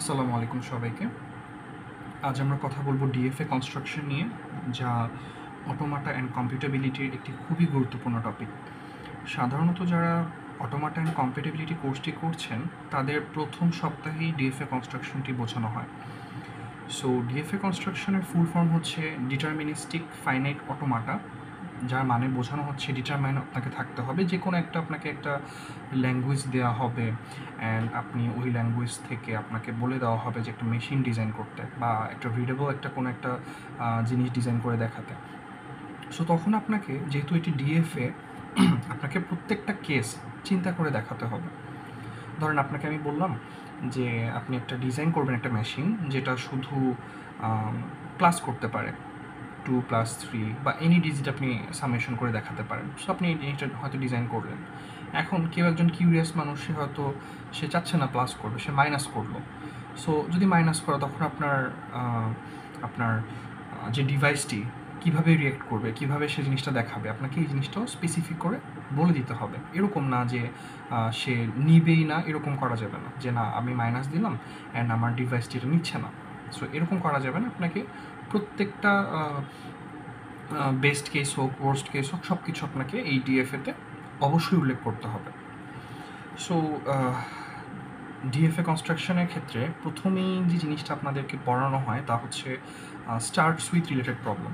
আসসালামু আলাইকুম সবাইকে। আজ আমরা কথা বলব ডিএফএ কনস্ট্রাকশন নিয়ে, যা অটোমাটা অ্যান্ড কম্পিউটেবিলিটির একটি খুবই গুরুত্বপূর্ণ টপিক। সাধারণত যারা অটোমাটা অ্যান্ড কম্পিউটেবিলিটি কোর্সটি করছেন, তাদের প্রথম সপ্তাহেই ডিএফএ কনস্ট্রাকশনটি বোঝানো হয়। সো ডিএফএ কনস্ট্রাকশনের ফুল ফর্ম হচ্ছে ডিটারমিনিস্টিক ফাইনাইট অটোমাটা, যার মানে বোঝানো হচ্ছে ডিটারমাইন আপনাকে থাকতে হবে, যে কোনো একটা আপনাকে একটা ল্যাঙ্গুয়েজ দেওয়া হবে অ্যান্ড আপনি ওই ল্যাঙ্গুয়েজ থেকে আপনাকে বলে দেওয়া হবে যে একটা মেশিন ডিজাইন করতে বা একটা রিডেবল একটা কোনো একটা জিনিস ডিজাইন করে দেখাতে। সো তখন আপনাকে, যেহেতু এটি ডিএফএ, আপনাকে প্রত্যেকটা কেস চিন্তা করে দেখাতে হবে। ধরেন আপনাকে আমি বললাম যে আপনি একটা ডিজাইন করবেন একটা মেশিন যেটা শুধু প্লাস করতে পারে 2+3 বা এনি ডিজিট আপনি সামেশন করে দেখাতে পারেন। সো আপনি এই জিনিসটা হয়তো ডিজাইন করলেন। এখন কেউ একজন কিউরিয়াস মানুষ, সে হয়তো সে চাচ্ছে না প্লাস করবে, সে মাইনাস করলো। সো যদি মাইনাস করে, তখন আপনার আপনার যে ডিভাইসটি কীভাবে রিয়েক্ট করবে, কীভাবে সে জিনিসটা দেখাবে, আপনাকে এই জিনিসটাও স্পেসিফিক করে বলে দিতে হবে। এরকম না যে সে নিবেই না, এরকম করা যাবে না যে না আমি মাইনাস দিলাম অ্যান্ড আমার ডিভাইসটি এটা নিচ্ছে না। সো এরকম করা যাবে না। আপনাকে প্রত্যেকটা বেস্ট কেস হোক, ওয়ার্স্ট কেস হোক, সব কিছু আপনাকে এই ডিএফএতে অবশ্যই উল্লেখ করতে হবে। সো ডিএফএ কনস্ট্রাকশনের ক্ষেত্রে প্রথমেই যে জিনিসটা আপনাদেরকে পড়ানো হয় তা হচ্ছে স্টার্টস উইথ রিলেটেড প্রবলেম।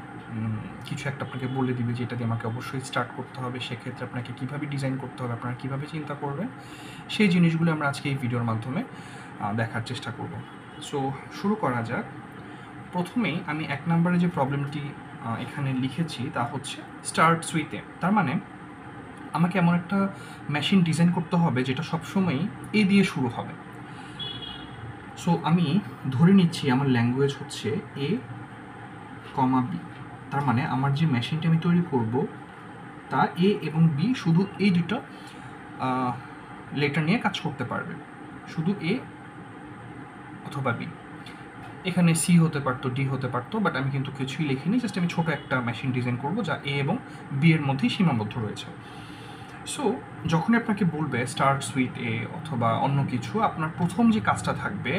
কিছু একটা আপনাকে বলে দিবে যে এটা দিয়ে আমাকে অবশ্যই স্টার্ট করতে হবে, সেক্ষেত্রে আপনাকে কীভাবে ডিজাইন করতে হবে, আপনারা কীভাবে চিন্তা করবেন, সেই জিনিসগুলো আমরা আজকে এই ভিডিওর মাধ্যমে দেখার চেষ্টা করব। সো শুরু করা যাক। প্রথমেই আমি 1 নম্বরে যে প্রবলেমটি এখানে লিখেছি তা হচ্ছে স্টার্টস উইথ এ। তার মানে আমাকে এমন একটা মেশিন ডিজাইন করতে হবে যেটা সবসময়ই এ দিয়ে শুরু হবে। সো আমি ধরে নিচ্ছি আমার ল্যাঙ্গুয়েজ হচ্ছে এ কমা বি। তার মানে আমার যে মেশিনটা আমি তৈরি করব তা এ এবং বি, শুধু এই দুটো লেটার নিয়ে কাজ করতে পারবে, শুধু এ অথবা বি। এখানে সি হতে পারতো, ডি হতে পারতো, বাট আমি কিন্তু কিছুই লিখিনি। জাস্ট আমি ছোটো একটা মেশিন ডিজাইন করব যা এ এবং বি এর মধ্যেই সীমাবদ্ধ রয়েছে। সো যখনই আপনাকে বলবে স্টার্টস উইথ এ অথবা অন্য কিছু, আপনার প্রথম যে কাজটা থাকবে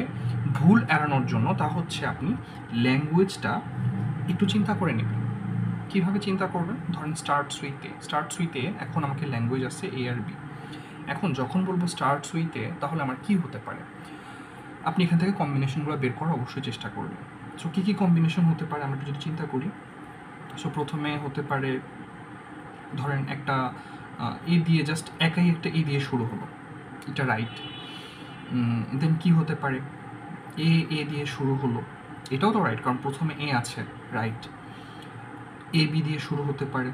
ভুল এড়ানোর জন্য, তা হচ্ছে আপনি ল্যাঙ্গুয়েজটা একটু চিন্তা করে নেবেন। কীভাবে চিন্তা করবেন? ধরেন starts with a, starts with a, এখন আমাকে ল্যাঙ্গুয়েজ আছে এ আর বি। এখন যখন বলবো স্টার্টস উইথ এ, তাহলে আমার কী হতে পারে? আপনি এখান থেকে কম্বিনেশনগুলো বের করার অবশ্যই চেষ্টা করবেন। সো কী কী কম্বিনেশন হতে পারে আমরা যদি চিন্তা করি। সো প্রথমে হতে পারে, ধরেন একটা এ দিয়ে জাস্ট একাই একটা এ দিয়ে শুরু হলো, এটা রাইট। দেন কি হতে পারে, এ দিয়ে শুরু হলো, এটাও তো রাইট কারণ প্রথমে এ আছে, রাইট। এ বি দিয়ে শুরু হতে পারে,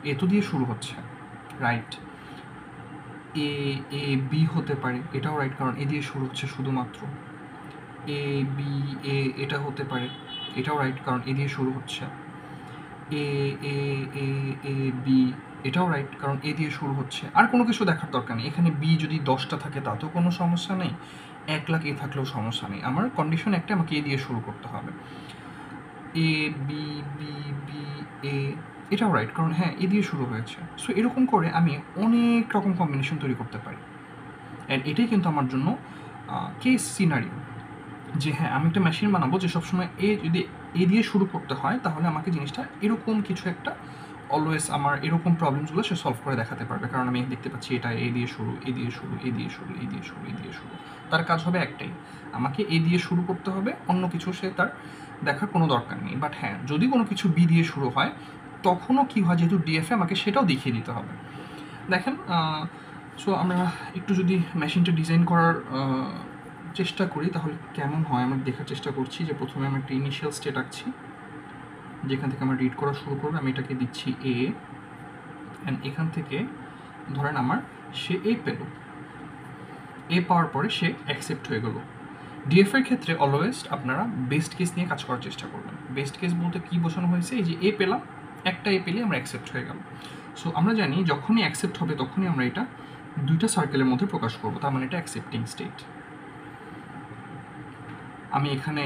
এ তো দিয়ে শুরু হচ্ছে, রাইট। এ এ বি হতে পারে, এটাও রাইট কারণ এ দিয়ে শুরু হচ্ছে শুধুমাত্র। এ বি এ, এটা হতে পারে, এটাও রাইট কারণ এ দিয়ে শুরু হচ্ছে। এ এ এ এ বি, এটাও রাইট কারণ এ দিয়ে শুরু হচ্ছে। আর কোনো কিছু দেখার দরকার নেই। এখানে বি যদি 10টা থাকে তাতেও কোনো সমস্যা নেই, 1,00,000 এ থাকলেও সমস্যা নেই। আমার কন্ডিশন একটা, আমাকে এ দিয়ে শুরু করতে হবে। A B B B A, এটাও রাইট কারণ হ্যাঁ এ দিয়ে শুরু হয়েছে। সো এরকম করে আমি অনেক রকম কম্বিনেশন তৈরি করতে পারি। অ্যান্ড এটাই কিন্তু আমার জন্য কেস সিনারিও, যে হ্যাঁ আমি একটা মেশিন বানাবো যে সবসময় এ যদি এ দিয়ে শুরু করতে হয়, তাহলে আমাকে জিনিসটা এরকম কিছু একটা অলওয়েজ আমার এরকম প্রবলেমসগুলো সে সলভ করে দেখাতে পারবে। কারণ আমি দেখতে পাচ্ছি এটা এ দিয়ে শুরু, এ দিয়ে শুরু, এ দিয়ে শুরু, এ দিয়ে শুরু, এ দিয়ে শুরু। তার কাজ হবে একটাই, আমাকে এ দিয়ে শুরু করতে হবে, অন্য কিছু সে তার দেখার কোনো দরকার নেই। বাট হ্যাঁ, যদি কোনো কিছু বি দিয়ে শুরু হয়, তখনও কী হয়, যেহেতু ডিএফএ, আমাকে সেটাও দেখিয়ে দিতে হবে। দেখেন, সো আমরা একটু যদি মেশিনটা ডিজাইন করার চেষ্টা করি তাহলে কেমন হয় আমরা দেখার চেষ্টা করছি। যে প্রথমে আমি একটা ইনিশিয়াল স্টেট আঁকছি, যেখান থেকে আমরা রিড করা শুরু করবো। আমি এটাকে দিচ্ছি এ, অ্যান্ড এখান থেকে ধরেন আমার সে এ পেল, এ পাওয়ার পরে সে অ্যাকসেপ্ট হয়ে গেল। ডিএফের ক্ষেত্রে অলওয়েজ আপনারা বেস্ট কেস নিয়ে কাজ করার চেষ্টা করবেন। বেস্ট কেস বলতে কী বোঝানো হয়েছে, এই যে এ পেলাম, একটা এ পেলে আমরা অ্যাকসেপ্ট হয়ে গেল। সো আমরা জানি যখনই অ্যাকসেপ্ট হবে তখনই আমরা এটা দুইটা সার্কেলের মধ্যে প্রকাশ করবো, তার মানে এটা অ্যাকসেপ্টিং স্টেট। আমি এখানে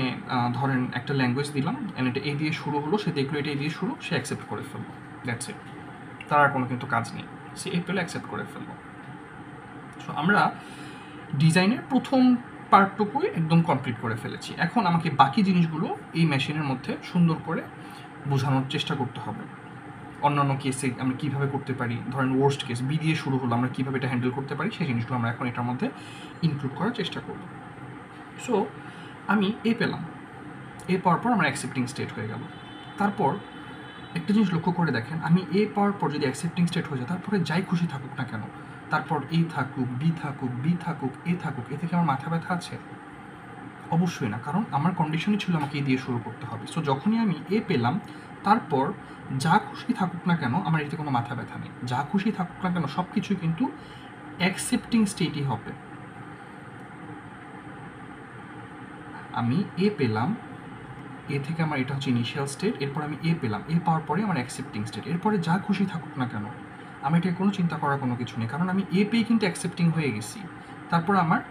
ধরেন একটা ল্যাঙ্গুয়েজ দিলাম, অ্যান্ড এটা এ দিয়ে শুরু হলো, সে দেখলো এটা এ দিয়ে শুরু, সে অ্যাকসেপ্ট করে ফেললো, দ্যাটস ইট। তার আর কোনো কিন্তু কাজ নেই, সে এ পেলে অ্যাকসেপ্ট করে ফেললো। সো আমরা ডিজাইনের প্রথম পার্টটুকুই একদম কমপ্লিট করে ফেলেছি। এখন আমাকে বাকি জিনিসগুলো এই মেশিনের মধ্যে সুন্দর করে বোঝানোর চেষ্টা করতে হবে। অন্যান্য কেসে আমরা কীভাবে করতে পারি, ধরেন ওয়ার্স্ট কেস বি দিয়ে শুরু হলো, আমরা কীভাবে এটা হ্যান্ডেল করতে পারি সেই জিনিসগুলো আমরা এখন এটার মধ্যে ইনক্লুড করার চেষ্টা করব। সো আমি এ পেলাম, এ পাওয়ার পর আমার অ্যাকসেপ্টিং স্টেট হয়ে গেল। তারপর একটা জিনিস লক্ষ্য করে দেখেন, আমি এ পাওয়ার পর যদি অ্যাকসেপ্টিং স্টেট হয়ে যায়, তারপরে যাই খুশি থাকুক না কেন, তারপর এ থাকুক, বি থাকুক, বি থাকুক, এ থাকুক, এ থেকে আমার মাথা ব্যথা আছে? অবশ্যই না, কারণ আমার কন্ডিশনই ছিল আমাকে এ দিয়ে শুরু করতে হবে। সো যখনই আমি এ পেলাম, তারপর যা খুশি থাকুক না কেন আমার এতে কোনো মাথা ব্যথা নেই। যা খুশি থাকুক না কেন সব কিছুই কিন্তু অ্যাকসেপ্টিং স্টেটই হবে। আমি এ পেলাম, এ থেকে আমার এটা হচ্ছে ইনিশিয়াল স্টেট, এরপর আমি এ পেলাম, এ পাওয়ার পরে আমার অ্যাকসেপ্টিং স্টেট, এরপরে যা খুশি থাকুক না কেন আমি এটা কোনো চিন্তা করার কোনো কিছু নেই, কারণ আমি এ পেয়ে কিন্তু অ্যাকসেপ্টিং হয়ে গেছি। তারপর আমার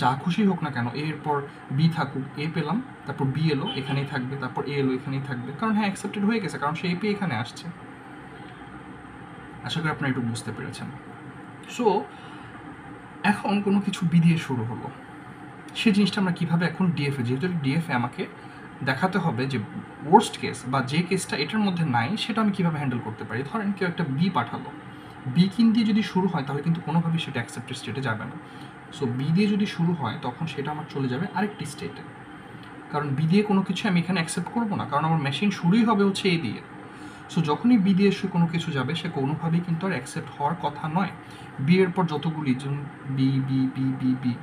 যা খুশি হোক না কেন, এরপর বি থাকুক, এ পেলাম, তারপর বি এলো এখানেই থাকবে, তারপর এ এলো এখানেই থাকবে, কারণ হ্যাঁ অ্যাকসেপ্টেড হয়ে গেছে, কারণ সে এ পেয়ে এখানে আসছে। আশা করি আপনারা একটু বুঝতে পেরেছেন। সো এখন কোনো কিছু বি দিয়ে শুরু হলো, সেই জিনিসটা আমরা কীভাবে এখন ডিএফএ, যেহেতু ডিএফএ আমাকে দেখাতে হবে যে ওয়ার্স্ট কেস বা যে কেসটা এটার মধ্যে নাই সেটা আমি কীভাবে হ্যান্ডেল করতে পারি। ধরেন কেউ একটা বি পাঠালো, বি কিন দিয়ে যদি শুরু হয় তাহলে কিন্তু কোনোভাবেই সেটা অ্যাকসেপ্টেড স্টেটে যাবে না। সো বি দিয়ে যদি শুরু হয় তখন সেটা আমার চলে যাবে আরেকটি স্টেটে, কারণ বি দিয়ে কোনো কিছু আমি এখানে অ্যাকসেপ্ট করবো না, কারণ আমার মেশিন শুরুই হবে হচ্ছে এ দিয়ে। সো যখনই বি দিয়ে এসে কোনো কিছু যাবে সে কোনোভাবেই কিন্তু আর অ্যাকসেপ্ট হওয়ার কথা নয়। বি এর পর যতগুলি B B B B B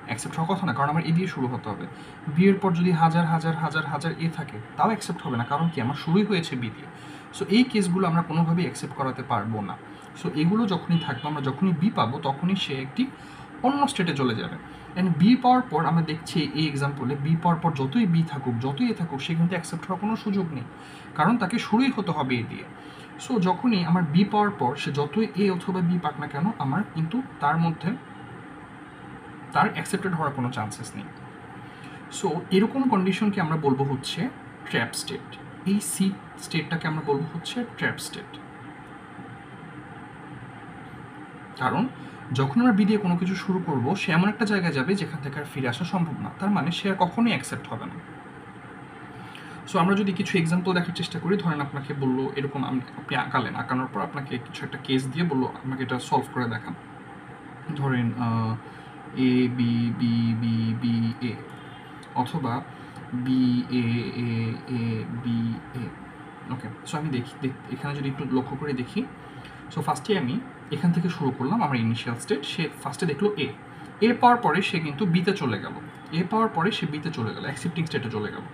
accept হওয়ার কথা না, কারণ আমার এ দিয়ে শুরু হতে হবে। বি এর পর যদি হাজার হাজার হাজার হাজার এ থাকে তাও অ্যাকসেপ্ট হবে না, কারণ কি আমার শুরুই হয়েছে বি দিয়ে। সো এই কেসগুলো আমরা কোনোভাবেই অ্যাকসেপ্ট করাতে পারবো না। সো এগুলো যখনই থাকবে, আমরা যখনই বি পাবো তখনই সে একটি অন্য স্টেটে চলে যাবে। অ্যান্ড বি পাওয়ার পর আমরা দেখছি এই এক্সাম্পলে বি পাওয়ার পর যতই বি থাকুক, যতই এ থাকুক, সে কিন্তু অ্যাকসেপ্ট হওয়ার কোনো সুযোগ নেই, কারণ তাকে শুরুই হতে হবে এ দিয়ে। সো যখনই আমার বি পাওয়ার পর সে যতই এ অথবা বি পাক না কেন, আমার কিন্তু তার মধ্যে তার অ্যাকসেপ্টেড হওয়ার কোনো চান্সেস নেই। সো এরকম কন্ডিশনকে আমরা বলবো হচ্ছে ট্র্যাপ স্টেট। এই সি স্টেটটাকে আমরা বলবো হচ্ছে ট্র্যাপ স্টেট, কারণ যখন আমরা বি দিয়ে কোনো কিছু শুরু করব সে এমন একটা জায়গায় যাবে যেখান থেকে আর ফিরে আসা সম্ভব না, তার মানে সে আর কখনোই অ্যাকসেপ্ট হবে না। সো আমরা যদি কিছু এক্সাম্পল দেখার চেষ্টা করি, ধরেন আপনাকে বললো এরকম, আপনি আঁকালেন, আঁকানোর পর আপনাকে কিছু একটা কেস দিয়ে বললো আমাকে এটা সলভ করে দেখান। ধরেন A B B B B A, অথবা B A A A B A. Okay, so আমি দেখি এখানে যদি একটু লক্ষ্য করে দেখি। সো ফার্স্টে আমি এখান থেকে শুরু করলাম, আমার ইনিশিয়াল স্টেট। সে ফার্স্টে দেখলো এ, এ পাওয়ার পরে সে কিন্তু বিতে চলে গেল, এ পাওয়ার পরে সে বিতে চলে গেল, অ্যাকসেপ্টিং স্টেটে চলে গেল।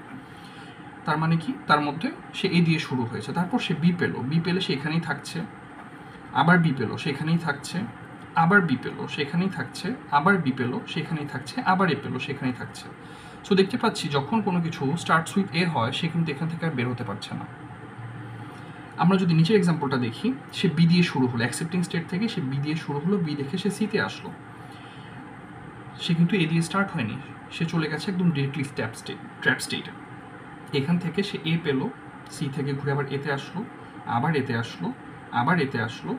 তার মানে কি, তার মধ্যে সে এ দিয়ে শুরু হয়েছে, তারপর সে বি পেলো, বি পেলে সে এখানেই থাকছে, আবার বি পেলো সেখানেই থাকছে, আবার বি পেলো সেখানেই থাকছে, আবার বি পেলো সেখানেই থাকছে, আবার এ পেলো সেখানেই থাকছে। সো দেখতে পাচ্ছি যখন কোনো কিছু স্টার্টস উইথ এ হয় সে কিন্তু এখান থেকে আর বের হতে পারছে না। আমরা যদি নিচের এক্সাম্পলটা দেখি, সে বি দিয়ে শুরু হলো, অ্যাকসেপ্টিং স্টেট থেকে সে বি দিয়ে শুরু হলো, বি দেখে সে সিতে আসলো, সে কিন্তু এ দিয়ে স্টার্ট হয়নি, সে চলে গেছে একদম ডিরেক্টলি ট্র্যাপ স্টেটে। এখান থেকে সে এ পেলো, সি থেকে ঘুরে আবার এতে আসলো, আবার এতে আসলো, আবার এতে আসলো,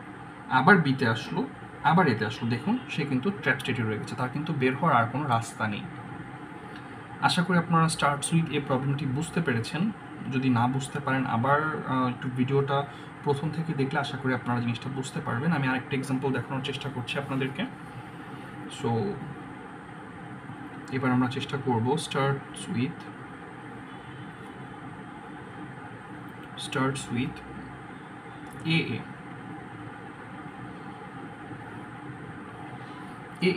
আবার বিতে আসলো, আবার এতে আসলো। দেখুন সে কিন্তু ট্র্যাপ স্টেটে রয়ে গেছে, তার কিন্তু বের হওয়ার আর কোনো রাস্তা নেই। আশা করি আপনারা স্টার্টস উইথ এই প্রবলেমটি বুঝতে পেরেছেন। যদি না বুঝতে পারেন আবার একটু ভিডিওটা প্রথম থেকে দেখলে আশা করি আপনারা জিনিসটা বুঝতে পারবেন। আমি আরেকটা এক্সাম্পল দেখানোর চেষ্টা করছি আপনাদেরকে। সো এবার আমরা চেষ্টা করব স্টার্টস উইথ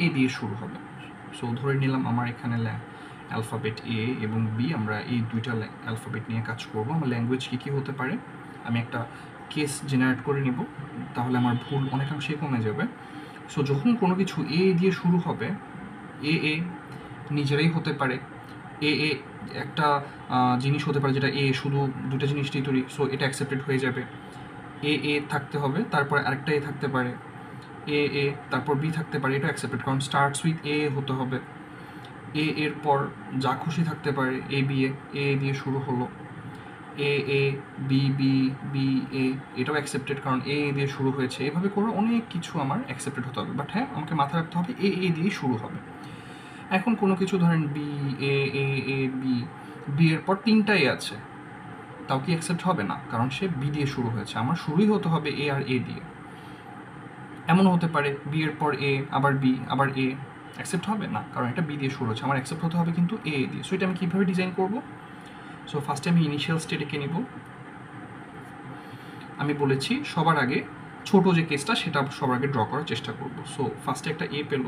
এ দিয়ে শুরু হবে। সো ধরে নিলাম আমার এখানে অ্যালফাবেট এ এবং বি, আমরা এই দুইটা অ্যালফাবেট নিয়ে কাজ করব। আমার ল্যাঙ্গুয়েজ কী হতে পারে আমি একটা কেস জেনারেট করে নিব, তাহলে আমার ভুল অনেকাংশেই কমে যাবে। সো যখন কোনো কিছু এ দিয়ে শুরু হবে, এ নিজেরাই হতে পারে, এ একটা জিনিস হতে পারে যেটা এ শুধু দুটো জিনিসটাই তৈরি, সো এটা অ্যাকসেপ্টেড হয়ে যাবে। এ থাকতে হবে, তারপরে আরেকটা এ থাকতে পারে, এ তারপর বি থাকতে পারে, এটা অ্যাকসেপ্টেড, কারণ স্টার্টস উইথ এ হতে হবে। এর পর যা খুশি থাকতে পারে, এ দিয়ে শুরু হলো, A B B B A, এটাও অ্যাকসেপ্টেড কারণ এ দিয়ে শুরু হয়েছে। এভাবে করে অনেক কিছু আমার অ্যাকসেপ্টেড হতে হবে, বাট হ্যাঁ আমাকে মাথায় রাখতে হবে এ দিয়েই শুরু হবে। এখন কোনো কিছু ধরেন B A A A B, B এর পর 3টা এ আছে, তাও কি অ্যাকসেপ্ট হবে না? কারণ সে বি দিয়ে শুরু হয়েছে, আমার শুরুই হতে হবে এ আর এ দিয়ে। এমনও হতে পারে বি এর পর এ আবার বি আবার এ, অ্যাকসেপ্ট হবে না, কারণ এটা বি দিয়ে শুরু হচ্ছে, আমার অ্যাকসেপ্ট হতে হবে কিন্তু এ দিয়ে। সো এটা আমি কীভাবে ডিজাইন করব? সো ফার্স্টে আমি ইনিশিয়াল স্টেটে নিব। আমি বলেছি সবার আগে ছোট যে কেসটা সেটা সবার আগে ড্র করার চেষ্টা করব। সো ফার্স্টে একটা এ পেল,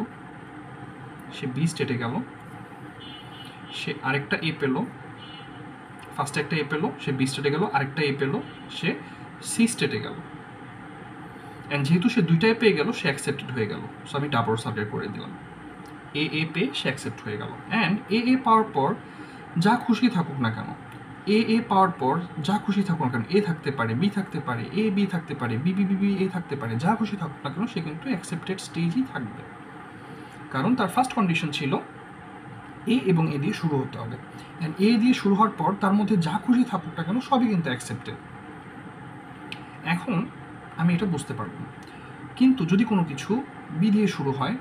সে বি স্টেটে গেল, সে আরেকটা এ পেল, ফার্স্টে একটা এ পেল, সে বি স্টেটে গেল, আরেকটা এ পেল, সে সি স্টেটে গেল। অ্যান্ড যেহেতু সে 2টায় পেয়ে গেল, সে অ্যাকসেপ্টেড হয়ে গেল। সো আমি ডাবল সাবজেক্ট করে দিলাম, এ এ পেয়ে সে অ্যাকসেপ্ট হয়ে গেল। অ্যান্ড এ এ পাওয়ার পর যা খুশি থাকুক না কেন, এ এ পাওয়ার পর যা খুশি থাকুক না কেন, এ থাকতে পারে, বি থাকতে পারে, এ বি থাকতে পারে, B B B B A থাকতে পারে, যা খুশি থাকুক না কেন, সে কিন্তু অ্যাকসেপ্টেড স্টেজই থাকবে। কারণ তার ফার্স্ট কন্ডিশন ছিল এ এবং এ দিয়ে শুরু হতে হবে। অ্যান্ড এ দিয়ে শুরু হওয়ার পর তার মধ্যে যা খুশি থাকুক না কেন সবই কিন্তু অ্যাকসেপ্টেড। এখন আমি এটা বুঝতে পারব, কিন্তু যদি কোনো কিছু বি দিয়ে শুরু হয়,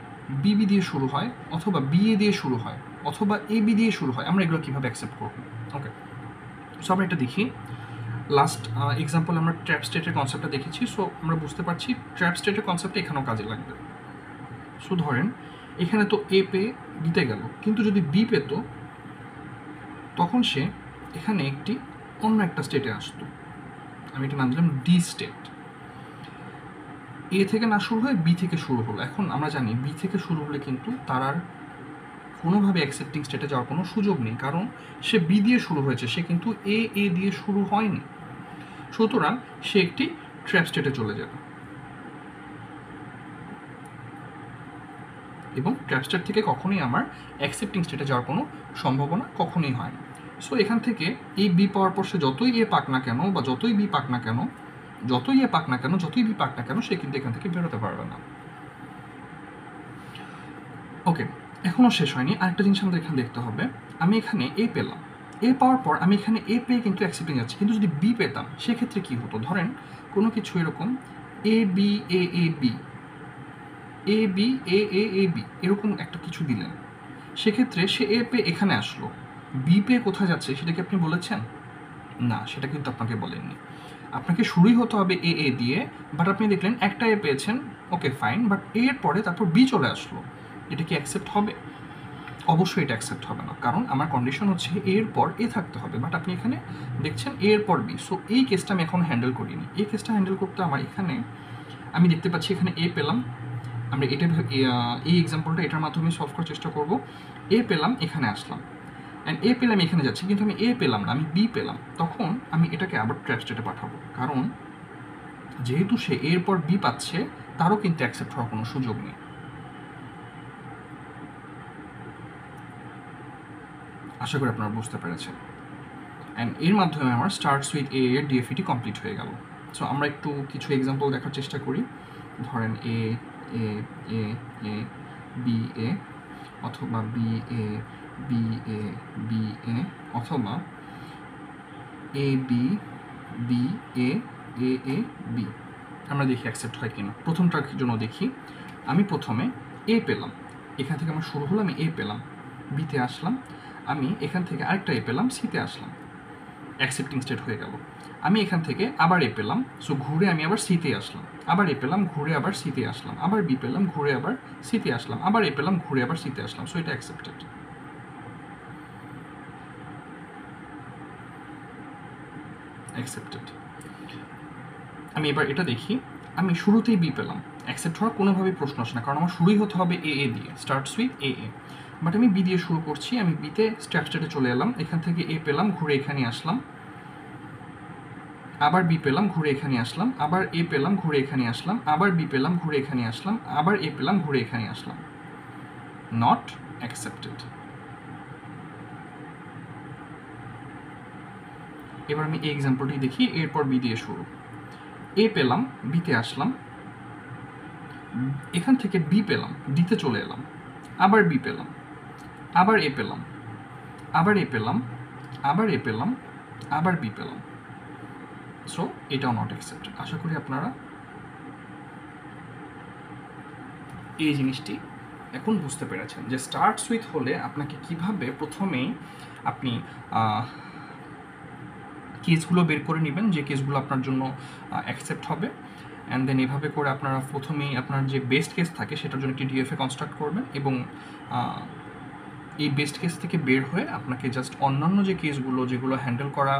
বি বি দিয়ে শুরু হয়, অথবা বি এ দিয়ে শুরু হয়, অথবা এ বি দিয়ে শুরু হয়, আমরা এগুলো কীভাবে অ্যাকসেপ্ট করব? ওকে, সো আমরা এটা দেখি। লাস্ট এক্সাম্পল আমরা ট্র্যাপ স্টেটের কনসেপ্টটা দেখেছি। সো আমরা বুঝতে পারছি ট্র্যাপ স্টেটের কনসেপ্টটা এখানেও কাজে লাগবে। সো ধরেন এখানে তো এ পেয়ে বিতে গেল, কিন্তু যদি বি পেত তখন সে এখানে একটি অন্য একটা স্টেটে আসতো। আমি এটা নাম দিলাম ডি স্টেট। এ থেকে না শুরু হয়ে বি থেকে শুরু হলো। এখন আমরা জানি বি থেকে শুরু হলে কিন্তু তার আর কোনোভাবে অ্যাকসেপ্টিং স্টেটে যাওয়ার কোনো সুযোগ নেই, কারণ সে বি দিয়ে শুরু হয়েছে, সে কিন্তু এ দিয়ে শুরু হয়নি। সুতরাং সে একটি ট্র্যাপ স্টেটে চলে যাবে, এবং ট্র্যাপ স্টেট থেকে কখনোই আমার অ্যাকসেপ্টিং স্টেটে যাওয়ার কোনো সম্ভাবনা কখনোই হয় না। সো এখান থেকে এই বি পাওয়ার পর সে যতই এ পাক না কেন, বা যতই বি পাক না কেন, যতই এ পাক না কেন, যতই বি পাক না কেন, সে কিন্তু এখান থেকে বেরোতে পারবে না। ওকে, এখনও শেষ হয়নি, আরেকটা জিনিস আমাদের এখানে দেখতে হবে। আমি এখানে এ পেলাম, এ পাওয়ার পর আমি এখানে এ পেয়ে কিন্তু অ্যাকসেপ্টিং যাচ্ছি, কিন্তু যদি বি পেতাম সেক্ষেত্রে কী হতো? ধরেন কোনো কিছু এরকম A B A A B, A B A A A B এরকম একটা কিছু দিলেন, সেক্ষেত্রে সে এ পেয়ে এখানে আসলো, বি পেয়ে কোথায় যাচ্ছে সেটা কি আপনি বলেছেন? না, সেটা কিন্তু আপনাকে বলেননি। আপনাকে শুরুই হতে হবে এ এ দিয়ে, বাট আপনি দেখলেন একটা এ পেয়েছেন, ওকে ফাইন, বাট এর পরে তারপর বি চলে আসলো, এটা কি অ্যাকসেপ্ট হবে? অবশ্যই এটা অ্যাকসেপ্ট হবে না, কারণ আমার কন্ডিশন হচ্ছে এর পর এ থাকতে হবে, বাট আপনি এখানে দেখছেন এর পর বি। সো এই কেসটা আমি এখন হ্যান্ডেল করিনি। এই কেসটা হ্যান্ডেল করতে আমার এখানে আমি দেখতে পাচ্ছি এখানে এ পেলাম, আমরা এটা এই এক্সাম্পলটা এটার মাধ্যমে সলভ করার চেষ্টা করব। এ পেলাম, এখানে আসলাম, অ্যান্ড এ পেলাম এখানে যাচ্ছি, কিন্তু আমি এ পেলাম না, আমি বি পেলাম। তখন আমি এটাকে আবার ট্র্যাপ স্টেটে পাঠাবো, কারণ যেহেতু সে এর পর বি পাচ্ছে, তারও কিন্তু অ্যাকসেপ্ট হওয়ার কোনো সুযোগ নেই। আশা করি আপনারা বুঝতে পেরেছেন। অ্যান্ড এর মাধ্যমে আমার স্টার্টস উইথ এ এর ডিএফইটি কমপ্লিট হয়ে গেল। সো আমরা একটু কিছু এক্সাম্পল দেখার চেষ্টা করি। ধরেন এ এ এ এ বি এ, অথবা B A B A B A, অথবা A B B A A A B. আমরা দেখি অ্যাকসেপ্ট হয় কিনা। প্রথমটার জন্য দেখি, আমি প্রথমে এ পেলাম, এখান থেকে আমার শুরু হলো, আমি এ পেলাম, বিতে আসলাম, আমি এখান থেকে আরেকটা এ পেলাম, সিতে আসলাম, অ্যাকসেপ্টিং স্টেট হয়ে গেল। আমি এখান থেকে আবার এ পেলাম, সো ঘুরে আমি আবার সিতে আসলাম, আবার এ পেলাম, ঘুরে আবার সিতে আসলাম, আবার বি পেলাম, ঘুরে আবার সিতে আসলাম, আবার এ পেলাম, ঘুরে আবার সিতে আসলাম। সো এটা অ্যাকসেপ্টেড। অ্যাকসেপ্টেড। আমি এবার এটা দেখি, আমি শুরুতেই বি পেলাম, অ্যাকসেপ্ট হওয়ার কোনোভাবেই প্রশ্ন আসে না, কারণ আমার শুরুই হতে হবে এ এ দিয়ে, starts with a A. But আমি বি দিয়ে শুরু করছি, আমি বিতে স্ট্যাপ স্টেটে চলে এলাম, এখান থেকে এ পেলাম, ঘুরে এখানে আসলাম, আবার বি পেলাম, ঘুরে এখানে আসলাম, আবার এ পেলাম, ঘুরে এখানে আসলাম, আবার বি পেলাম, ঘুরে এখানে আসলাম, আবার এ পেলাম, ঘুরে এখানে আসলাম। Not accepted. এবার আমি এই এক্সাম্পলটি দেখি, এরপর বি দিয়ে শুরু, এ পেলাম, বিতে আসলাম, এখান থেকে বি পেলাম, ডিতে চলে এলাম, আবার বি পেলাম, আবার এ পেলাম, আবার এ পেলাম, আবার এ পেলাম, আবার বি পেলাম। সো এটাও নট অ্যাকসেপ্ট। আশা করি আপনারা এই জিনিসটি এখন বুঝতে পেরেছেন যে স্টার্টস উইথ হলে আপনাকে কিভাবে প্রথমেই আপনি কেসগুলো বের করে নেবেন, যে কেসগুলো আপনার জন্য অ্যাকসেপ্ট হবে, অ্যান্ড দেন এভাবে করে আপনারা প্রথমেই আপনার যে বেস্ট কেস থাকে সেটার জন্য একটি ডিএফএ কনস্ট্রাক্ট করবেন, এবং এই বেস্ট কেস থেকে বের হয়ে আপনাকে জাস্ট অন্যান্য যে কেসগুলো যেগুলো হ্যান্ডেল করা,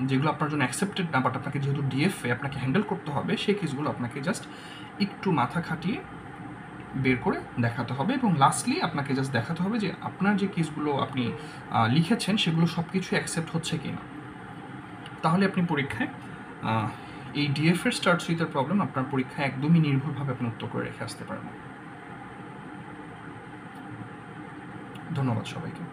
যেগুলো আপনার জন্য অ্যাকসেপ্টেড না, বাট আপনাকে যেহেতু ডিএফএ আপনাকে হ্যান্ডেল করতে হবে, সেই কেসগুলো আপনাকে জাস্ট একটু মাথা খাটিয়ে বের করে দেখাতে হবে। এবং লাস্টলি আপনাকে জাস্ট দেখাতে হবে যে আপনার যে কেসগুলো আপনি লিখেছেন সেগুলো সব কিছু অ্যাকসেপ্ট হচ্ছে কি না। তাহলে আপনি পরীক্ষায় এই ডিএফএর স্টার্টস উইথের প্রবলেম আপনার পরীক্ষায় একদমই নির্ভুলভাবে আপনি উত্তর করে রেখে আসতে পারবেন। ধন্যবাদ সবাইকে।